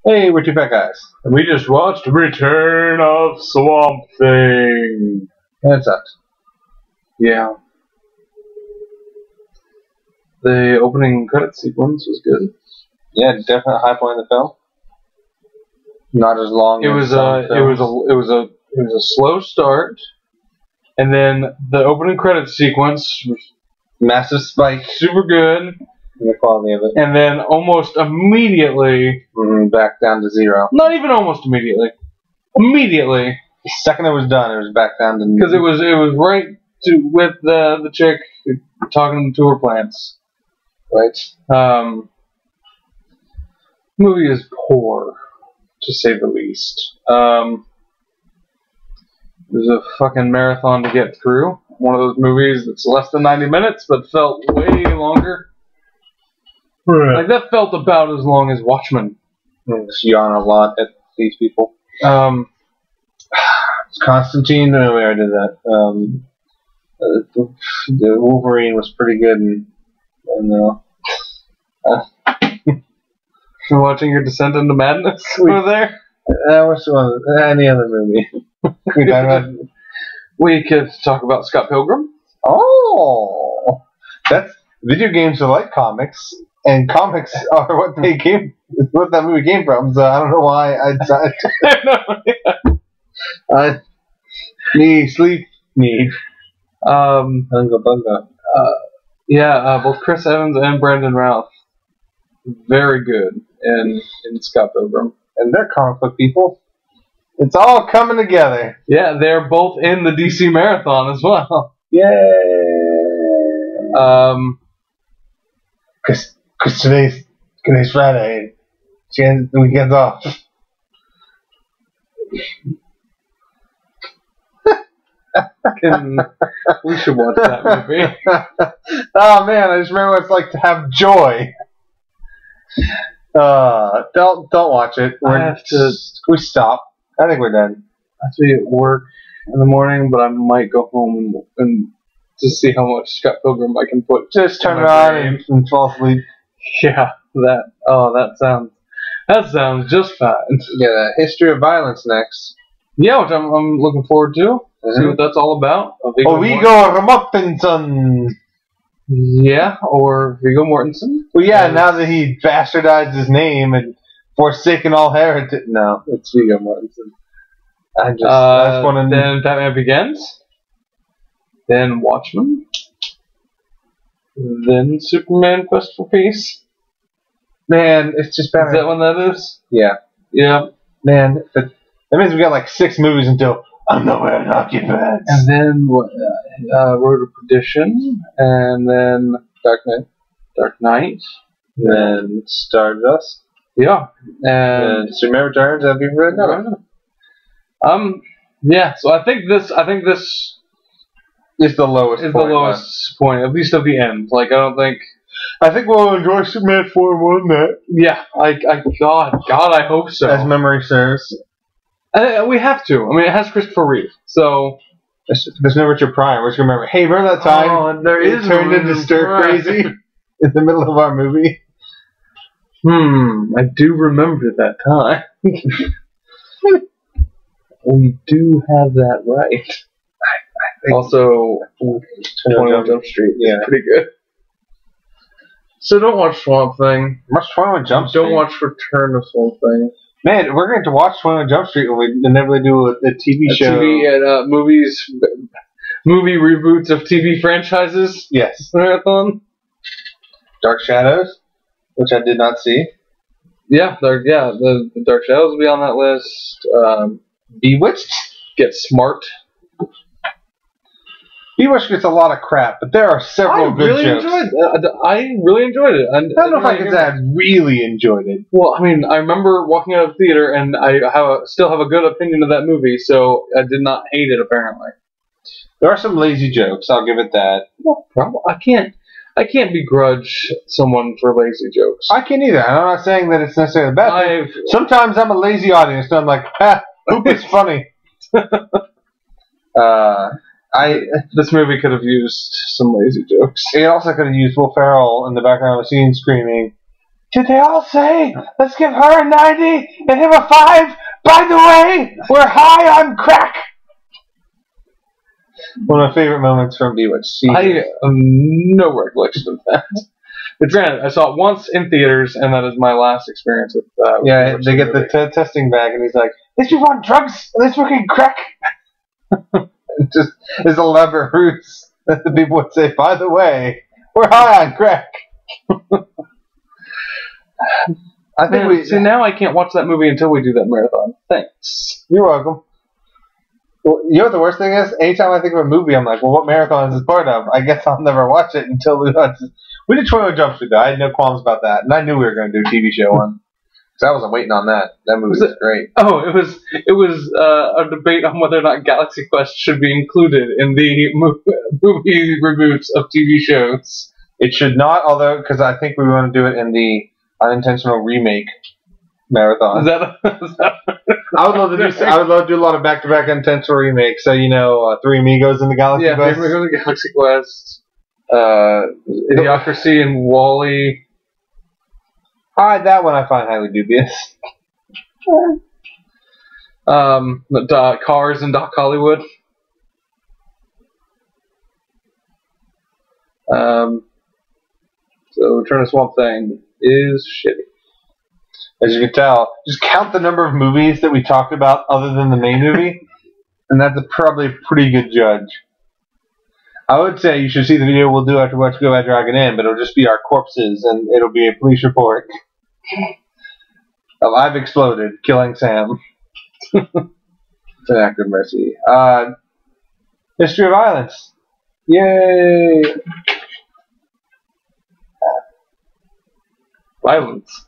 Hey, we're two fat guys. And we just watched Return of Swamp Thing. That sucks. Yeah. The opening credit sequence was good. Yeah, definitely a high point in the film. Not as long. It was a slow start, and then the opening credit sequence was massive spike super good. The quality of it, and then almost immediately back down to zero. Not even almost immediately. Immediately, the second it was done, it was back down to because it was right with the chick talking to her plants. Right. Movie is poor, to say the least. It was a fucking marathon to get through. One of those movies that's less than 90 minutes, but felt way longer. Right. Like, that felt about as long as Watchmen. Just yawn a lot at these people. Constantine, no, we already did that. The Wolverine was pretty good, and You're watching your descent into madness over there? That was any other movie. We could talk about Scott Pilgrim. Oh! That's video games are like comics. And comics are what that movie came from, so I don't know why I decided to. Sleep need. Bunga bunga. Both Chris Evans and Brandon Routh. Very good in Scott Pilgrim. And they're comic book people. It's all coming together. Yeah, they're both in the DC Marathon as well. Yay! Because today's Friday. She ends the weekend's off. We should watch that movie. Oh man, I just remember what it's like to have joy. Don't watch it. We stop. I think we're done. I have to be at work in the morning, but I might go home and just see how much Scott Pilgrim I can put. Just turn it on and fall asleep. Yeah, that sounds just fine. Yeah, History of Violence next. Yeah, which I'm looking forward to. See what that's all about. Viggo Mortensen. Yeah, or Viggo Mortensen. Well, yeah, now that he bastardized his name and forsaken all heritage. No, it's Viggo Mortensen. I just want to. Then Batman Begins. Then Watchmen. Then Superman Quest for Peace. Man, it's just Batman. Is that when that is? Yeah. Yeah. Man, that means we got like 6 movies until I'm not wearing hockey pads. And then Road to Perdition. And then Dark Knight. Then Stardust. Yeah. And Superman Returns. Have you read that? Yeah. So I think this is the lowest. Is the lowest point, at least of the end. Like, I think we'll enjoy Superman 4 more than that. Yeah, God, I hope so. As memory serves. We have to. I mean, it has Christopher Reeve, so. There's no Richard Pryor. We're just going to remember, hey, remember that time it turned into stir crazy in the middle of our movie? I do remember that time. We do have that right. Also, 21 Jump Street. Yeah, pretty good. So don't watch Swamp Thing. Watch 21 Jump Street. Don't watch Return of Swamp Thing. Man, we're going to watch 21 Jump Street when we inevitably do a TV show. TV and movie reboots of TV franchises. Yes. Marathon. Dark Shadows, which I did not see. Yeah, the Dark Shadows will be on that list. Bewitched. Get Smart. Bewitched gets a lot of crap, but there are several good jokes. I really enjoyed it. I don't know if I could say I really enjoyed it. Well, I mean, I remember walking out of the theater, and I still have a good opinion of that movie, so I did not hate it, apparently. There are some lazy jokes, I'll give it that. Well, I can't begrudge someone for lazy jokes. I can't either. I'm not saying that it's necessarily the best. Sometimes I'm a lazy audience, and I'm like, hope it's funny. This movie could have used some lazy jokes. It also could have used Will Ferrell in the background of the scene screaming, Did they all say, let's give her a 90 and him a 5? By the way, we're high on crack! One of my favorite moments from Bewitched. I have no recollection of that. But granted, I saw it once in theaters, and that is my last experience with. Yeah, they get the testing back, and he's like, "These people want drugs, and they're smoking crack." Just his elaborate ruse that the people would say, "By the way, we're high on crack." I think we see now. I can't watch that movie until we do that marathon. Thanks. You're welcome. Well, you know what the worst thing is? Anytime I think of a movie, I'm like, well, what marathon is this part of? I guess I'll never watch it until we watch it. We did 21 Jump Street, though. I had no qualms about that. And I knew we were going to do a TV show one. Because I wasn't waiting on that. That movie was great. Oh, it was a debate on whether or not Galaxy Quest should be included in the movie reboots of TV shows. It should not, although, because I think we want to do it in the unintentional remake marathon. Is that I would love to do a lot of back-to-back intentional remakes. So, Three Amigos in the Galaxy Quest. Three Amigos in the Galaxy Quest. Idiocracy and Wall-E. That one I find highly dubious. Cars and Doc Hollywood. So Return of Swamp Thing is shitty. As you can tell, just count the number of movies that we talked about other than the main movie, and that's probably a pretty good judge. I would say you should see the video we'll do after we watch Go Bad Dragon Inn, but it'll just be our corpses, and it'll be a police report of I've exploded, killing Sam. It's an act of mercy. History of Violence. Yay! Violence.